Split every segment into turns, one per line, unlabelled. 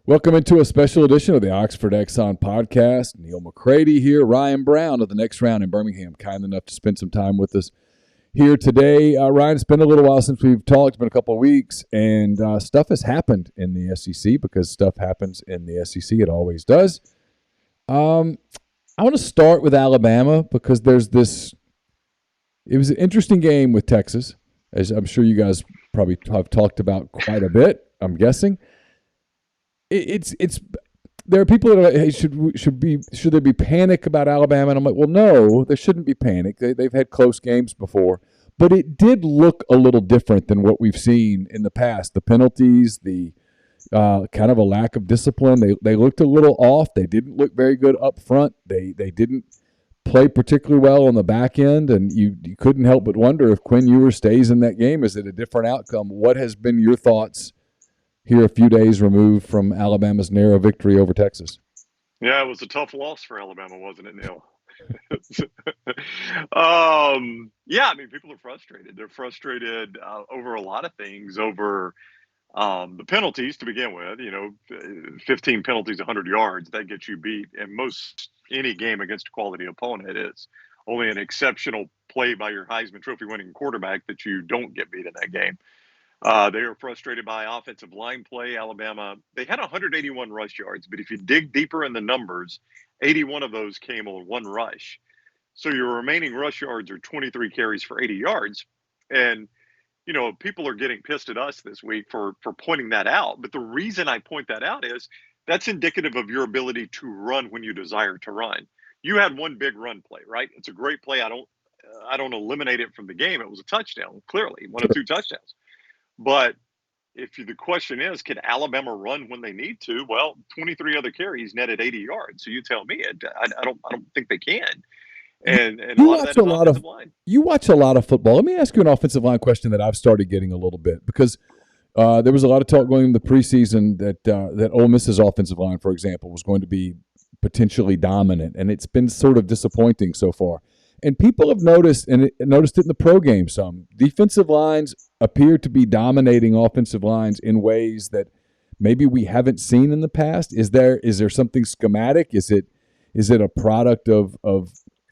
Welcome into a special edition of the Oxford Exxon podcast. Neal McCready here. Ryan Brown of the Next Round in Birmingham, kind enough to spend some time with us here today. Ryan, it's been a little while since we've talked. It's been a couple of weeks, and stuff has happened in the SEC because stuff happens in the SEC. It always does. I want to start with Alabama because there's this – it was an interesting game with Texas, as I'm sure you guys probably have talked about quite a bit, I'm guessing. It's there are people that are like, hey, should there be panic about Alabama? And I'm like, well, no, there shouldn't be panic. They've had close games before, but it did look a little different than what we've seen in the past. The penalties, the kind of a lack of discipline. They looked a little off. They didn't look very good up front. They didn't play particularly well on the back end, and you couldn't help but wonder if Quinn Ewers stays in that game, is it a different outcome? What has been your thoughts here a few days removed from Alabama's narrow victory over Texas?
Yeah, it was a tough loss for Alabama, wasn't it, Neal? Yeah, I mean, people are frustrated. They're frustrated over a lot of things, over the penalties to begin with. 15 penalties, 100 yards, that gets you beat. And most any game against a quality opponent is only an exceptional play by your Heisman Trophy winning quarterback that you don't get beat in that game. They are frustrated by offensive line play. Alabama, they had 181 rush yards, but if you dig deeper in the numbers, 81 of those came on one rush. So your remaining rush yards are 23 carries for 80 yards. And, people are getting pissed at us this week for pointing that out. But the reason I point that out is that's indicative of your ability to run when you desire to run. You had one big run play, right? It's a great play. I don't eliminate it from the game. It was a touchdown, clearly, one of two touchdowns. But the question is, can Alabama run when they need to? Well, 23 other carries netted 80 yards. So you tell me, I don't think they can. And a lot of that is offensive line.
You watch a lot of football. Let me ask you an offensive line question that I've started getting a little bit, because there was a lot of talk going in the preseason that Ole Miss's offensive line, for example, was going to be potentially dominant, and it's been sort of disappointing so far. And people have noticed it in the pro game some. Defensive lines appear to be dominating offensive lines in ways that maybe we haven't seen in the past. Is there something schematic? Is it a product of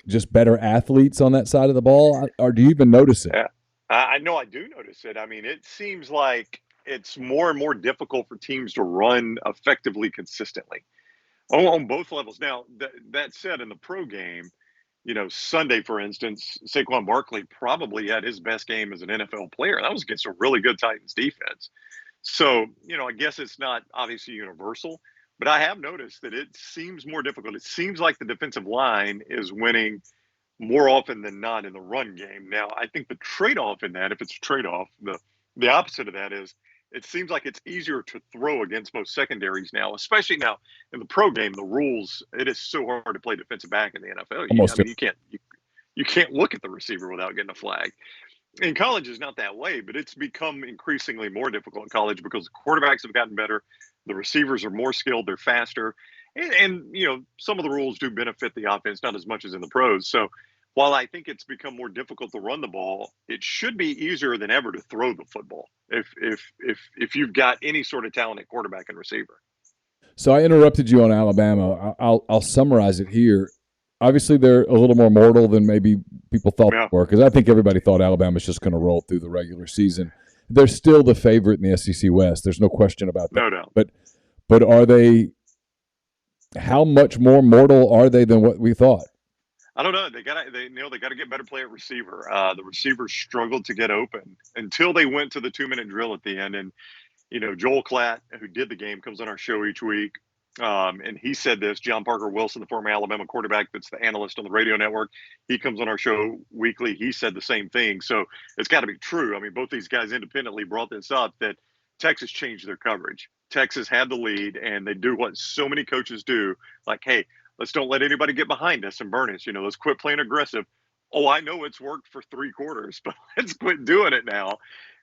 just better athletes on that side of the ball? Or do you even notice it?
Yeah, I know I do notice it. I mean, it seems like it's more and more difficult for teams to run effectively consistently on both levels. Now, that said, in the pro game, Sunday, for instance, Saquon Barkley probably had his best game as an NFL player. That was against a really good Titans defense. So, I guess it's not obviously universal, but I have noticed that it seems more difficult. It seems like the defensive line is winning more often than not in the run game. Now, I think the trade-off in that, if it's a trade-off, the opposite of that is it seems like it's easier to throw against most secondaries now, especially now in the pro game. The rules, it is so hard to play defensive back in the NFL. You can't look at the receiver without getting a flag. In college, it's not that way, but it's become increasingly more difficult in college because the quarterbacks have gotten better, the receivers are more skilled, they're faster, and some of the rules do benefit the offense, not as much as in the pros. So while I think it's become more difficult to run the ball, it should be easier than ever to throw the football if you've got any sort of talent at quarterback and receiver.
So I interrupted you on Alabama. I'll summarize it here. Obviously, they're a little more mortal than maybe people thought they were, because I think everybody thought Alabama was just going to roll through the regular season. They're still the favorite in the SEC West. There's no question about that.
No doubt.
But are they? How much more mortal are they than what we thought?
I don't know. They got to get better play at receiver. The receivers struggled to get open until they went to the 2-minute drill at the end. And Joel Klatt, who did the game, comes on our show each week, and he said this. John Parker Wilson, the former Alabama quarterback, that's the analyst on the radio network, he comes on our show weekly. He said the same thing. So it's got to be true. I mean, both these guys independently brought this up, that Texas changed their coverage. Texas had the lead, and they do what so many coaches do, like, hey, let's don't let anybody get behind us and burn us. Let's quit playing aggressive. Oh, I know it's worked for 3 quarters, but let's quit doing it now.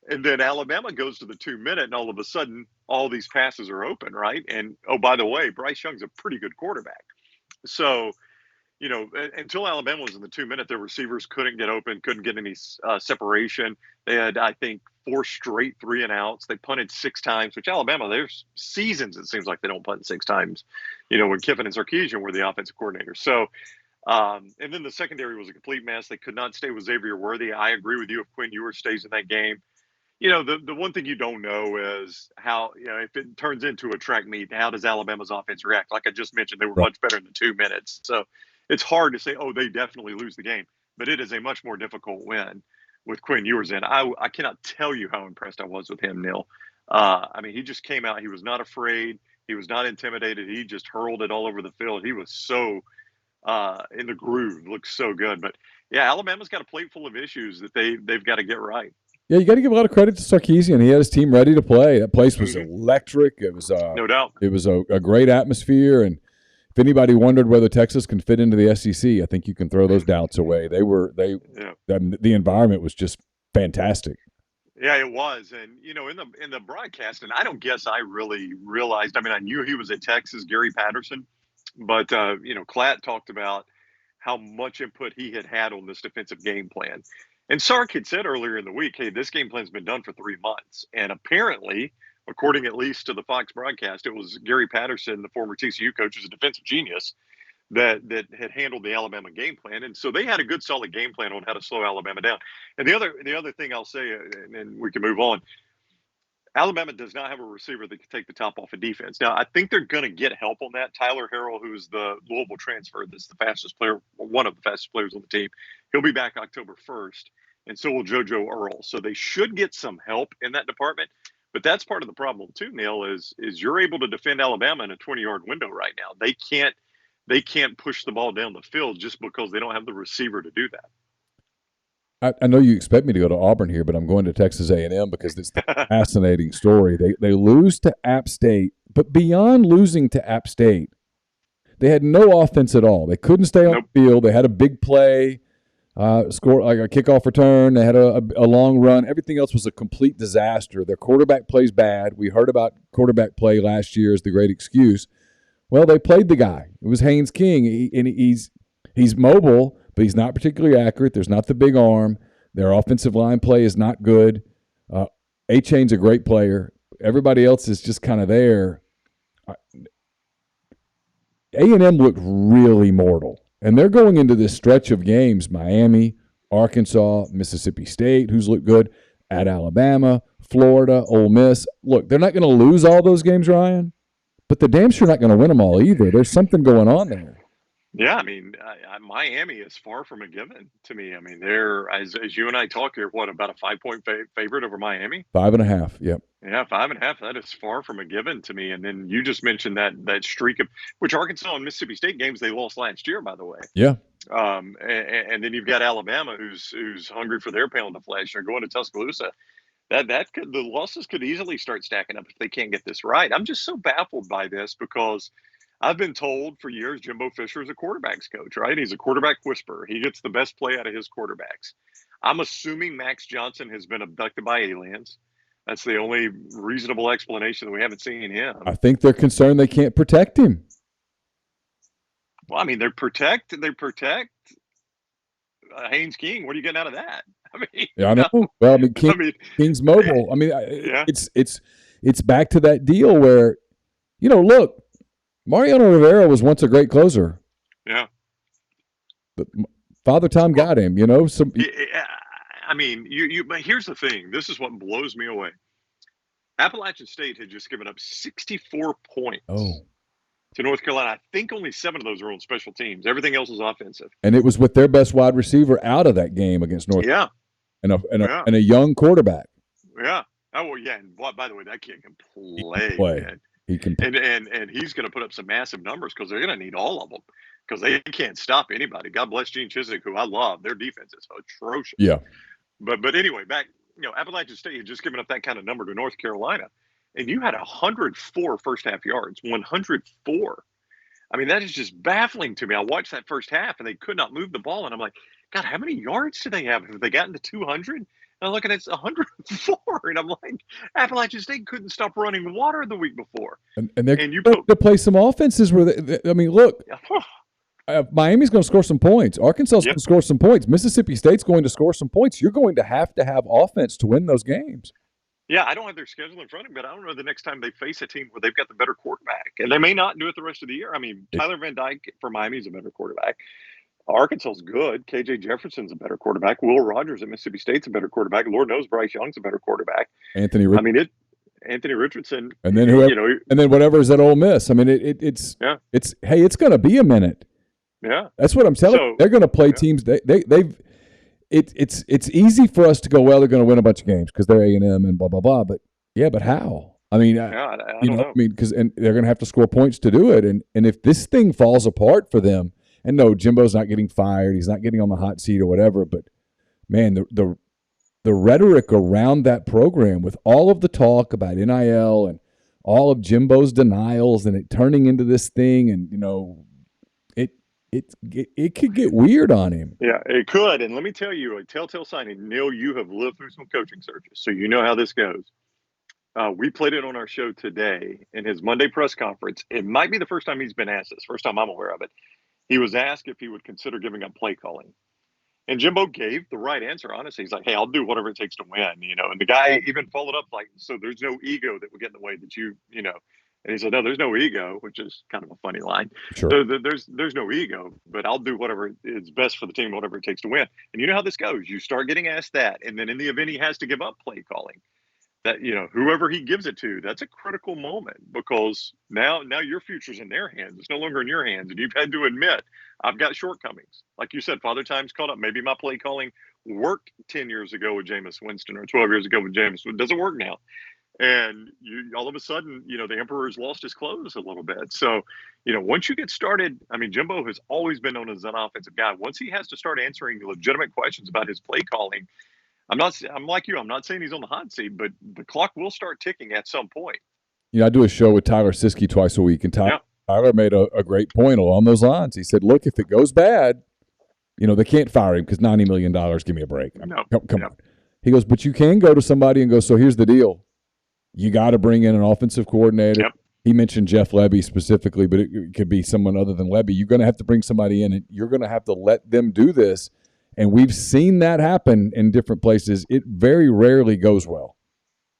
And then Alabama goes to the 2-minute, and all of a sudden, all these passes are open, right? And, oh, by the way, Bryce Young's a pretty good quarterback. So, until Alabama was in the 2-minute, their receivers couldn't get open, couldn't get any separation. They had, I think, 4 straight 3-and-outs. They punted 6 times, which Alabama, there's seasons it seems like they don't punt 6 times, when Kiffin and Sarkisian were the offensive coordinators. So, and then the secondary was a complete mess. They could not stay with Xavier Worthy. I agree with you if Quinn Ewers stays in that game. The one thing you don't know is how, if it turns into a track meet, how does Alabama's offense react? Like I just mentioned, they were much better in the 2 minutes. So it's hard to say, oh, they definitely lose the game. But it is a much more difficult win with Quinn Ewers in. I cannot tell you how impressed I was with him, Neal. He just came out. He was not afraid. He was not intimidated. He just hurled it all over the field. He was so in the groove. Looked so good. But, yeah, Alabama's got a plate full of issues that they've got to get right.
Yeah, you got to give a lot of credit to Sarkisian. He had his team ready to play. That place was electric. It was
no doubt.
It was a great atmosphere. And if anybody wondered whether Texas can fit into the SEC, I think you can throw those doubts away. The environment was just fantastic.
Yeah, it was. And in the broadcast, and I don't guess I really realized. I knew he was at Texas, Gary Patterson, but Klatt talked about how much input he had on this defensive game plan. And Sark had said earlier in the week, hey, this game plan's been done for 3 months. And apparently, according at least to the Fox broadcast, it was Gary Patterson, the former TCU coach, who's a defensive genius, that had handled the Alabama game plan. And so they had a good, solid game plan on how to slow Alabama down. And the other thing I'll say, and then we can move on, Alabama does not have a receiver that can take the top off of defense. Now, I think they're going to get help on that. Tyler Harrell, who's the Louisville transfer, that's the fastest player, one of the fastest players on the team, he'll be back October 1st. And so will JoJo Earl. So they should get some help in that department. But that's part of the problem too, Neal, is you're able to defend Alabama in a 20-yard window right now. They can't push the ball down the field just because they don't have the receiver to do that.
I know you expect me to go to Auburn here, but I'm going to Texas A&M because it's a fascinating story. They lose to App State, but beyond losing to App State, they had no offense at all. They couldn't stay on the field. They had a big play. Score like a kickoff return. They had a long run. Everything else was a complete disaster. Their quarterback plays bad. We heard about quarterback play last year as the great excuse. Well, they played the guy. It was Haynes King. He's mobile, but he's not particularly accurate. There's not the big arm. Their offensive line play is not good. A-Chain's a great player. Everybody else is just kind of there. A&M looked really mortal. And they're going into this stretch of games, Miami, Arkansas, Mississippi State, who's looked good, at Alabama, Florida, Ole Miss. Look, they're not going to lose all those games, Ryan, but they're damn sure not going to win them all either. There's something going on there.
Yeah, Miami is far from a given to me. They're, as you and I talk here, about a 5-point favorite over Miami?
5.5, yep.
Yeah, 5.5. That is far from a given to me. And then you just mentioned that streak of which Arkansas and Mississippi State games they lost last year, by the way.
Yeah.
And then you've got Alabama, who's hungry for their pound of flesh. They're going to Tuscaloosa. The losses could easily start stacking up if they can't get this right. I'm just so baffled by this because I've been told for years Jimbo Fisher is a quarterback's coach, right? He's a quarterback whisperer. He gets the best play out of his quarterbacks. I'm assuming Max Johnson has been abducted by aliens. That's the only reasonable explanation that we haven't seen him.
I think they're concerned they can't protect him.
Well, they protect Haynes King. What are you getting out of that?
Yeah, I know. Well, King's mobile.
Yeah.
It's back to that deal where, look, Mariano Rivera was once a great closer.
Yeah.
But Father Time got him, Some.
But here's the thing. This is what blows me away. Appalachian State had just given up 64 points to North Carolina. I think only 7 of those were on special teams. Everything else was offensive. And it was with their best wide receiver out of that game against North Carolina. And a young quarterback. Yeah. Oh, well, yeah. And by the way, that kid can play. Man. He can play. And he's going to put up some massive numbers because they're going to need all of them because they can't stop anybody. God bless Gene Chizik, who I love. Their defense is atrocious. Yeah. But anyway, back, Appalachian State had just given up that kind of number to North Carolina, and you had 104 first half yards, 104. That is just baffling to me. I watched that first half, and they could not move the ball, and I'm like, God, how many yards do they have? Have they gotten to 200? And I'm looking at 104, and I'm like, Appalachian State couldn't stop running water the week before. And you to play some offenses where look. Miami's going to score some points. Arkansas is going to score some points. Mississippi State's going to score some points. You're going to have offense to win those games. Yeah, I don't have their schedule in front of me, but I don't know the next time they face a team where they've got the better quarterback. And they may not do it the rest of the year. I mean,
It,
Tyler Van Dyke for Miami is a better quarterback. Arkansas's good. KJ Jefferson's a better quarterback. Will Rogers at Mississippi State's a better quarterback. Lord knows Bryce Young's a better quarterback.
Anthony
I mean, Anthony Richardson,
and then whoever,
you know,
and then whatever's at Ole Miss. I mean, it's hey, it's going to be a minute.
Yeah,
that's what I'm telling you. They're going to play teams. They've. It's easy for us to go, well, they're going to win a bunch of games because they're A&M and blah blah blah. But but how? I mean,
I don't know.
I mean, because and they're going to have to score points to do it. And if this thing falls apart for them, and no, Jimbo's not getting fired, he's not getting on the hot seat or whatever. But man, the rhetoric around that program with all of the talk about NIL and all of Jimbo's denials and it turning into this thing, and it could get weird on him.
Yeah, it could. And let me tell you, a telltale sign, and Neal, you have lived through some coaching searches, so you know how this goes. We played it on our show today in his Monday press conference. It might be the first time he's been asked this, first time I'm aware of it. He was asked if he would consider giving up play calling. And Jimbo gave the right answer, honestly. He's like, hey, I'll do whatever it takes to win, And the guy even followed up like, so there's no ego that would get in the way that And he said, no, there's no ego, which is kind of a funny line.
Sure.
There's no ego, but I'll do whatever is best for the team, whatever it takes to win. And you know how this goes. You start getting asked that, and then in the event he has to give up play calling, that whoever he gives it to, that's a critical moment, because now your future's in their hands. It's no longer in your hands, and you've had to admit, I've got shortcomings. Like you said, Father Time's caught up. Maybe my play calling worked 10 years ago with Jameis Winston or 12 years ago with Jameis. It doesn't work now. And all of a sudden, the emperor's lost his clothes a little bit. So, once you get started, I mean, Jimbo has always been known as an offensive guy. Once he has to start answering legitimate questions about his play calling, I'm like you. I'm not saying he's on the hot seat, but the clock will start ticking at some point.
I do a show with Tyler Siskey twice a week, and Tyler made a great point along those lines. He said, look, if it goes bad, they can't fire him because $90 million, give me a break. Come on. He goes, but you can go to somebody and go, so here's the deal. You got to bring in an offensive coordinator.
Yep.
He mentioned Jeff Lebby specifically, but it could be someone other than Lebby. You're going to have to bring somebody in, and you're going to have to let them do this. And we've seen that happen in different places. It very rarely goes well.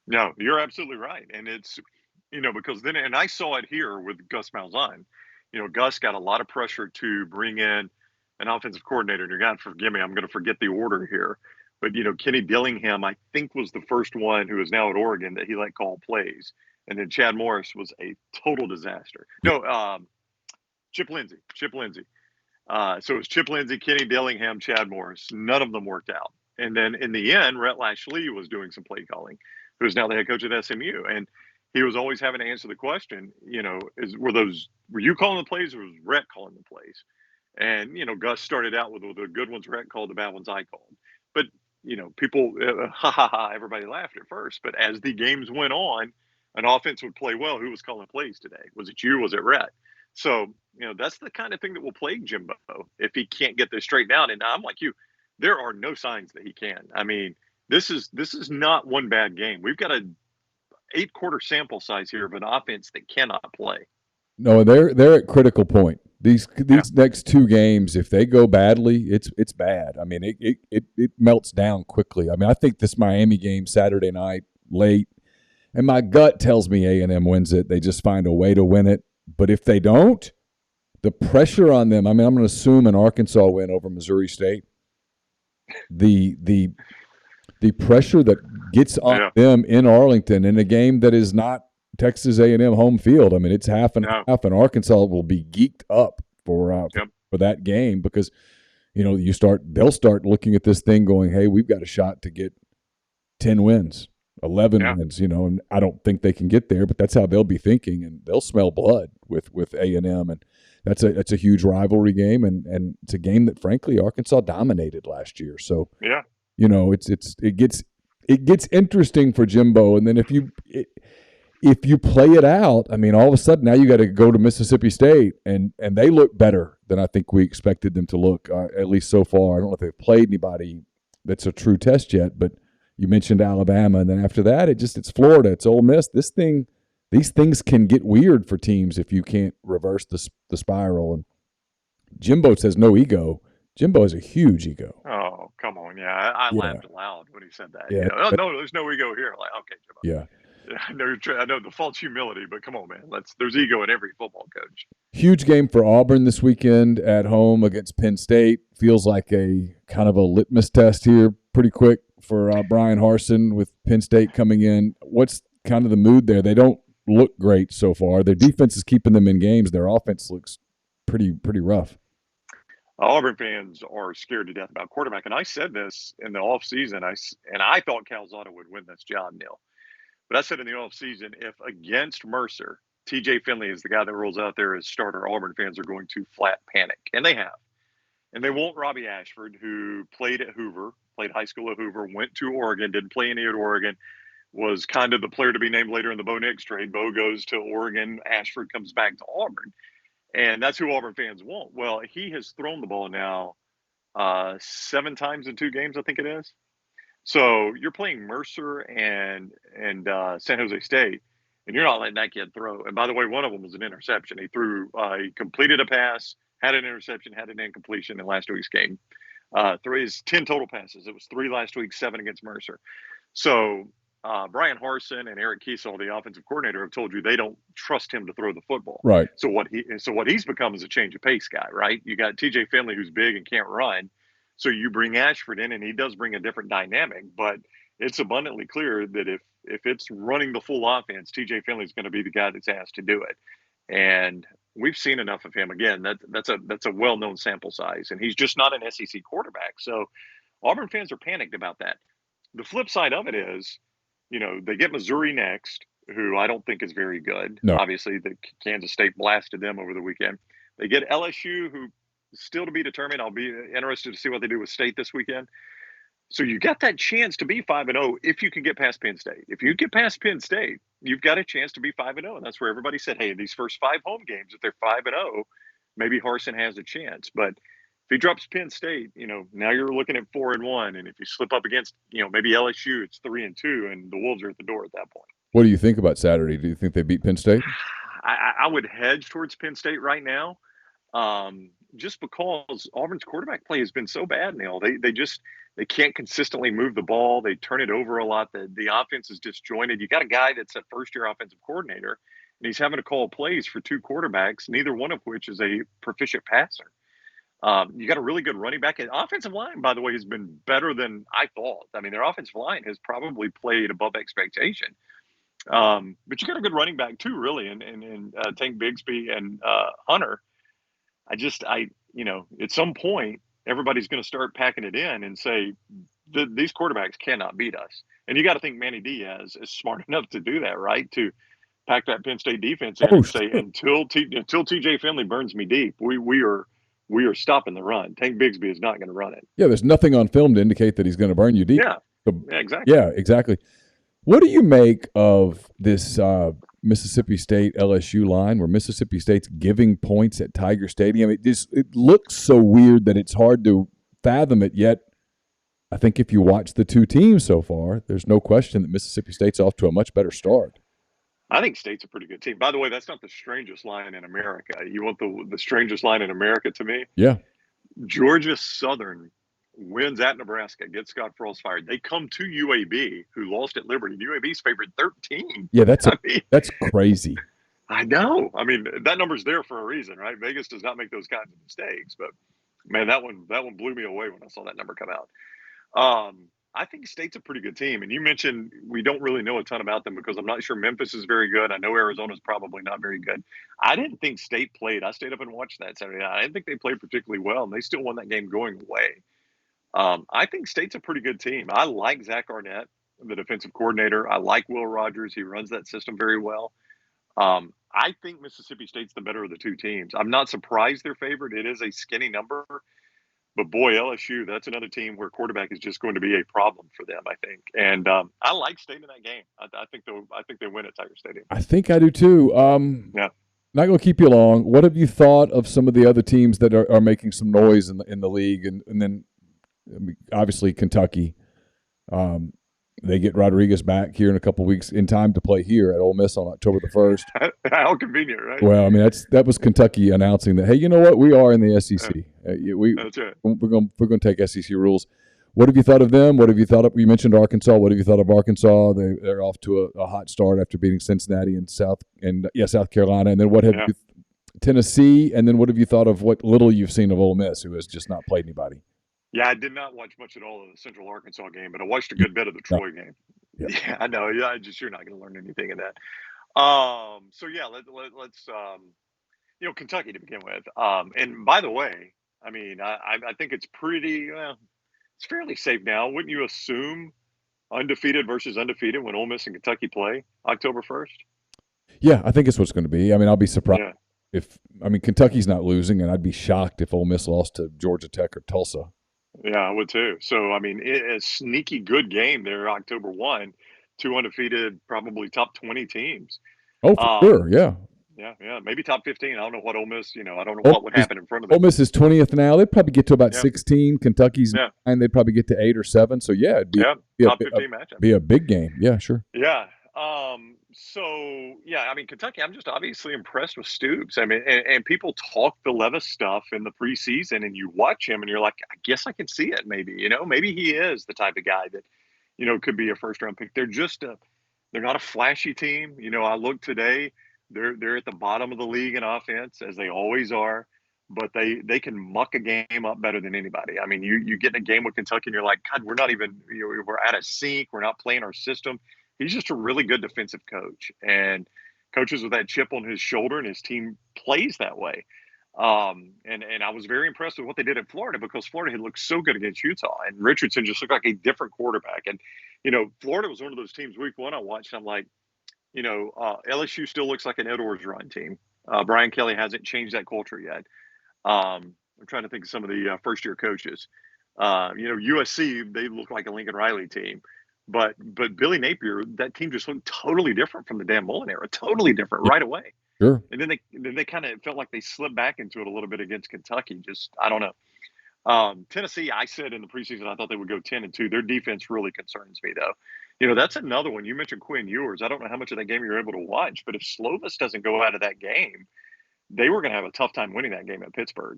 No, you're absolutely right. And it's, because then, and I saw it here with Gus Malzahn. Gus got a lot of pressure to bring in an offensive coordinator. And God, forgive me, I'm going to forget the order here. But, Kenny Dillingham, I think, was the first one who is now at Oregon that he let call plays. And then Chad Morris was a total disaster. No, Chip Lindsey. So it was Chip Lindsey, Kenny Dillingham, Chad Morris. None of them worked out. And then in the end, Rhett Lashley was doing some play calling, who is now the head coach at SMU. And he was always having to answer the question, were you calling the plays or was Rhett calling the plays? And, Gus started out with the good ones Rhett called, the bad ones I called. But, people, everybody laughed at first. But as the games went on, an offense would play well. Who was calling plays today? Was it you? Was it Rhett? So, that's the kind of thing that will plague Jimbo if he can't get this straightened out. And I'm like you, there are no signs that he can. I mean, this is not one bad game. We've got a 8-quarter sample size here of an offense that cannot play.
No, they're at critical point. These next two games, if they go badly, it's bad. I mean, it melts down quickly. I mean, I think this Miami game Saturday night late, and my gut tells me A&M wins it. They just find a way to win it. But if they don't, the pressure on them, I mean, I'm going to assume an Arkansas win over Missouri State. The pressure that gets on them in Arlington in a game that is not Texas A&M home field. I mean, it's half and half, and Arkansas will be geeked up for that game because, they'll start looking at this thing going, hey, we've got a shot to get 10 wins. 11 wins, and I don't think they can get there, but that's how they'll be thinking, and they'll smell blood with A&M, and that's a huge rivalry game, and it's a game that frankly Arkansas dominated last year. So it gets interesting for Jimbo, and then if you play it out, I mean, all of a sudden now you got to go to Mississippi State, and they look better than I think we expected them to look, at least so far. I don't know if they've played anybody that's a true test yet, but you mentioned Alabama, and then after that, it's Florida, it's Ole Miss. These things can get weird for teams if you can't reverse the spiral. And Jimbo says no ego. Jimbo has a huge ego.
Oh, come on. Yeah, I
Yeah,
laughed aloud when he said that.
yeah,
Oh, no, there's no ego here. Like, okay, Jimbo.
yeah.
I know the false humility, but come on, man. There's ego in every football coach.
Huge game for Auburn this weekend at home against Penn State. Feels like a kind of a litmus test here pretty quick for Brian Harsin with Penn State coming in. What's kind of the mood there? They don't look great so far. Their defense is keeping them in games. Their offense looks pretty rough.
Auburn fans are scared to death about quarterback, and I said this in the offseason. I thought Calzada would win this job, Neal. But I said in the offseason, if against Mercer, TJ Finley is the guy that rolls out there as starter, Auburn fans are going to flat panic, and they have. And they won't Robbie Ashford, who played at Hoover, played high school at Hoover, went to Oregon, didn't play any at Oregon, was kind of the player to be named later in the Bo Nix trade. Bo goes to Oregon, Ashford comes back to Auburn. And that's who Auburn fans want. Well, he has thrown the ball now 7 times in 2 games, I think it is. So you're playing Mercer and San Jose State, and you're not letting that kid throw. And by the way, one of them was an interception. He completed a pass, had an interception, had an incompletion in last week's game. 10 total passes. It was 3 last week, 7 against Mercer. So Brian Harsin and Eric Kiesel, the offensive coordinator, have told you they don't trust him to throw the football.
Right.
So what he's become is a change of pace guy, right? You got TJ Finley, who's big and can't run. So you bring Ashford in, and he does bring a different dynamic. But it's abundantly clear that if it's running the full offense, TJ Finley is going to be the guy that's asked to do it. And we've seen enough of him. Again, that's a well-known sample size, and he's just not an SEC quarterback. So Auburn fans are panicked about that. The flip side of it is, they get Missouri next, who I don't think is very good.
No.
Obviously, the Kansas State blasted them over the weekend. They get LSU, who still to be determined. I'll be interested to see what they do with State this weekend. So you got that chance to be 5-0 if you can get past Penn State. If you get past Penn State, you've got a chance to be 5-0, and that's where everybody said, hey, in these first 5 home games, if they're 5-0, maybe Harsin has a chance. But if he drops Penn State, now you're looking at 4-1, and if you slip up against, maybe LSU, it's 3-2, and the Wolves are at the door at that point.
What do you think about Saturday? Do you think they beat Penn State?
I would hedge towards Penn State right now. Just because Auburn's quarterback play has been so bad, Neal. They can't consistently move the ball. They turn it over a lot. The offense is disjointed. You got a guy that's a first-year offensive coordinator, and he's having to call plays for 2 quarterbacks, neither one of which is a proficient passer. You got a really good running back. And offensive line, by the way, has been better than I thought. I mean, their offensive line has probably played above expectation. But you got a good running back too, really, and Tank Bigsby and Hunter. At some point, everybody's going to start packing it in and say, these quarterbacks cannot beat us. And you got to think Manny Diaz is smart enough to do that, right? To pack that Penn State defense in and say, until TJ Finley burns me deep, we are stopping the run. Tank Bigsby is not going to run it.
Yeah, there's nothing on film to indicate that he's going to burn you deep.
Yeah, exactly.
Yeah, exactly. What do you make of this Mississippi State LSU line where Mississippi State's giving points at Tiger Stadium? It looks so weird that it's hard to fathom it, yet I think if you watch the 2 teams so far, there's no question that Mississippi State's off to a much better start.
I think State's a pretty good team. By the way, that's not the strangest line in America. You want the strangest line in America to me?
Yeah. Georgia
Southern wins at Nebraska, gets Scott Frost fired. They come to UAB, who lost at Liberty. UAB's favored 13.
Yeah, that's crazy.
I know. I mean, that number's there for a reason, right? Vegas does not make those kinds of mistakes. But, man, that one blew me away when I saw that number come out. I think State's a pretty good team. And you mentioned we don't really know a ton about them because I'm not sure Memphis is very good. I know Arizona's probably not very good. I didn't think State played. I stayed up and watched that Saturday night. I didn't think they played particularly well, and they still won that game going away. I think State's a pretty good team. I like Zach Arnett, the defensive coordinator. I like Will Rogers. He runs that system very well. I think Mississippi State's the better of the 2 teams. I'm not surprised they're favored. It is a skinny number. But, boy, LSU, that's another team where quarterback is just going to be a problem for them, I think. And I like State in that game. I think they win at Tiger Stadium.
I think I do too.
Yeah.
Not going to keep you long. What have you thought of some of the other teams that are making some noise in the league? And then obviously Kentucky. They get Rodriguez back here in a couple weeks in time to play here at Ole Miss on October the 1st.
How convenient, right?
Well, I mean that was Kentucky announcing that, hey, you know what, we are in the SEC.
That's right.
We're going to take SEC rules. What have you thought of them? What have you thought of? You mentioned Arkansas. What have you thought of Arkansas? They're off to a hot start after beating Cincinnati and South Carolina. And then what have you Tennessee? And then what have you thought of what little you've seen of Ole Miss, who has just not played anybody?
Yeah, I did not watch much at all of the Central Arkansas game, but I watched a good bit of the Troy game. Yeah, I know. Yeah, you're not going to learn anything in that. So yeah, let's Kentucky to begin with. And by the way, I mean I think it's it's fairly safe now. Wouldn't you assume undefeated versus undefeated when Ole Miss and Kentucky play October 1st?
Yeah, I think it's what's going to be. I mean, I'll be surprised if Kentucky's not losing, and I'd be shocked if Ole Miss lost to Georgia Tech or Tulsa.
Yeah, I would too. So, I mean, a sneaky good game there, October 1, 2 undefeated, probably top 20 teams.
Oh, for sure, yeah.
Yeah, maybe top 15. I don't know what Ole Miss, I don't know what would happen in front of them.
Ole Miss is 20th now. They'd probably get to about 16. Kentucky's 9. They'd probably get to 8 or 7. So, yeah, it'd be,
top 15 matchup.
Be a big game. Yeah, sure.
Yeah. I mean, Kentucky, I'm just obviously impressed with Stoops. I mean, and people talk the Levis stuff in the preseason, and you watch him, and you're like, I guess I can see it. Maybe, maybe he is the type of guy that, could be a first round pick. They're just they're not a flashy team. I look today, they're at the bottom of the league in offense, as they always are, but they can muck a game up better than anybody. I mean, you get in a game with Kentucky, and you're like, God, we're not even, we're out of sync. We're not playing our system. He's just a really good defensive coach, and coaches with that chip on his shoulder, and his team plays that way. And I was very impressed with what they did at Florida, because Florida had looked so good against Utah, and Richardson just looked like a different quarterback. And, Florida was one of those teams week 1 I watched. I'm like, LSU still looks like an Edwards run team. Brian Kelly hasn't changed that culture yet. I'm trying to think of some of the first-year coaches. USC, they look like a Lincoln Riley team. But Billy Napier, that team just looked totally different from the Dan Mullen era, totally different right away.
Sure.
And then they kind of felt like they slipped back into it a little bit against Kentucky. Just, I don't know. Tennessee, I said in the preseason, I thought they would go 10-2. Their defense really concerns me, though. That's another one. You mentioned Quinn Ewers. I don't know how much of that game you're able to watch, but if Slovis doesn't go out of that game, they were going to have a tough time winning that game at Pittsburgh.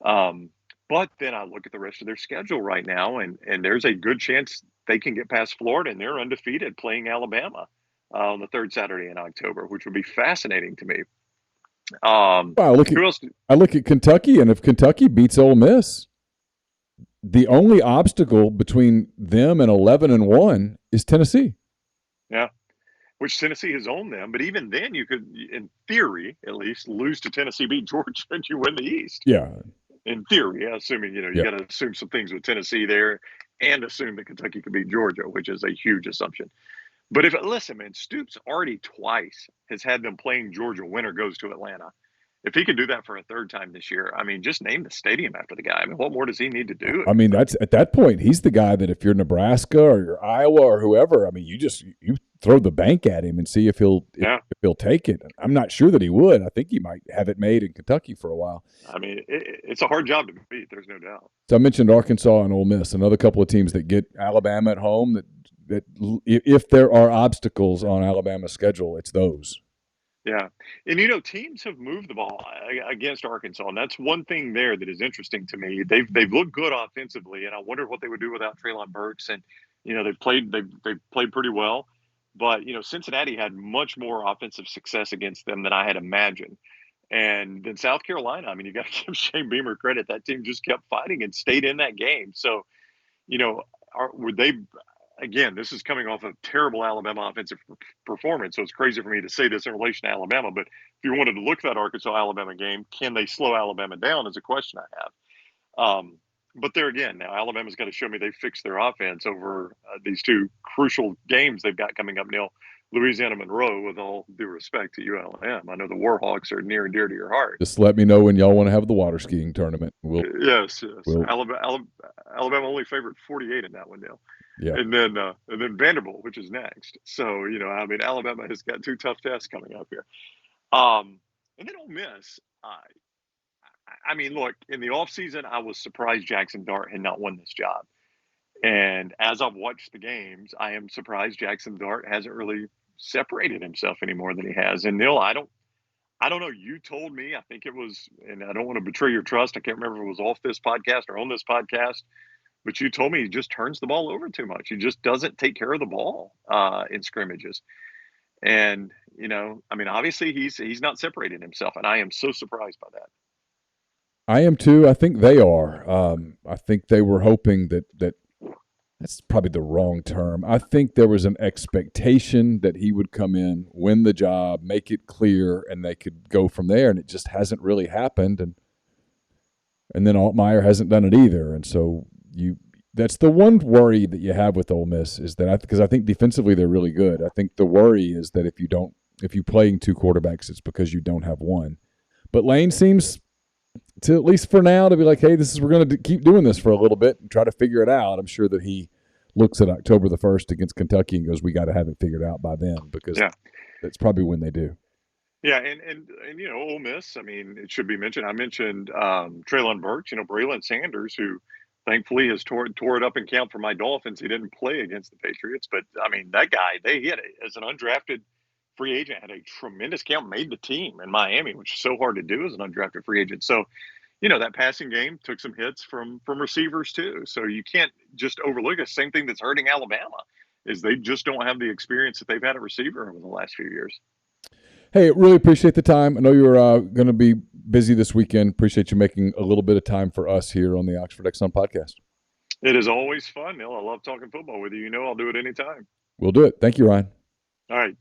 But then I look at the rest of their schedule right now, and there's a good chance they can get past Florida, and they're undefeated playing Alabama on the 3rd Saturday in October, which would be fascinating to me.
I look at Kentucky, and if Kentucky beats Ole Miss, the only obstacle between them and 11-1 is Tennessee.
Yeah, which Tennessee has owned them. But even then, you could, in theory, at least, lose to Tennessee, beat Georgia, and you win the East.
Yeah.
In theory, assuming, you got to assume some things with Tennessee there, and assume that Kentucky could beat Georgia, which is a huge assumption. But listen, man, Stoops already twice has had them playing Georgia. Winner goes to Atlanta. If he could do that for a 3rd time this year, I mean, just name the stadium after the guy. I mean, what more does he need to do?
I mean, that's at that point, he's the guy that if you're Nebraska or you're Iowa or whoever, I mean, you throw the bank at him and see if he'll take it. I'm not sure that he would. I think he might have it made in Kentucky for a while.
I mean, it's a hard job to beat. There's no doubt.
So I mentioned Arkansas and Ole Miss, another couple of teams that get Alabama at home. That if there are obstacles on Alabama's schedule, it's those.
Yeah. And, teams have moved the ball against Arkansas, and that's one thing there that is interesting to me. They've looked good offensively, and I wondered what they would do without Treylon Burks. And, they've played pretty well. But, Cincinnati had much more offensive success against them than I had imagined. And then South Carolina, I mean, you got to give Shane Beamer credit. That team just kept fighting and stayed in that game. So, would they – again, this is coming off a terrible Alabama offensive performance, so it's crazy for me to say this in relation to Alabama. But if you wanted to look at that Arkansas-Alabama game, can they slow Alabama down is a question I have. But there again, now Alabama's got to show me they fixed their offense over these 2 crucial games they've got coming up, Neal. Louisiana Monroe, with all due respect to ULM. I know the Warhawks are near and dear to your heart.
Just let me know when y'all want to have the water skiing tournament.
Yes. Alabama only favored 48 in that one, Neal.
Yeah.
And then Vanderbilt, which is next. So, I mean, Alabama has got 2 tough tests coming up here. And then Ole Miss, I mean, look, in the offseason, I was surprised Jackson Dart had not won this job. And as I've watched the games, I am surprised Jackson Dart hasn't really separated himself any more than he has. And Neil, I don't know. You told me, I think it was, and I don't want to betray your trust. I can't remember if it was off this podcast or on this podcast, but you told me he just turns the ball over too much. He just doesn't take care of the ball in scrimmages. And, I mean, obviously he's not separating himself, and I am so surprised by that.
I am too. I think they are. I think they were hoping that that's probably the wrong term. I think there was an expectation that he would come in, win the job, make it clear, and they could go from there. And it just hasn't really happened. And then Altmaier hasn't done it either. And so that's the one worry that you have with Ole Miss is that because I think defensively they're really good. I think the worry is that if you're playing two quarterbacks, it's because you don't have one. But Lane seems to, at least for now, to be like, hey, we're going to keep doing this for a little bit and try to figure it out. I'm sure that he looks at October the 1st against Kentucky and goes, we got to have it figured out by then, because that's probably when they do.
Yeah, and Ole Miss, I mean, it should be mentioned. I mentioned Traylon Burks, Braylon Sanders, who thankfully has tore it up in camp for my Dolphins. He didn't play against the Patriots, but, I mean, that guy, he had as an undrafted free agent, had a tremendous camp, made the team in Miami, which is so hard to do as an undrafted free agent. So, that passing game took some hits from receivers too. So you can't just overlook it. Same thing that's hurting Alabama is they just don't have the experience that they've had at receiver over the last few years.
Hey, really appreciate the time. I know you're going to be busy this weekend. Appreciate you making a little bit of time for us here on the Oxford Exxon podcast.
It is always fun, Neil. I love talking football with you. I'll do it anytime.
We'll do it. Thank you, Ryan.
All right.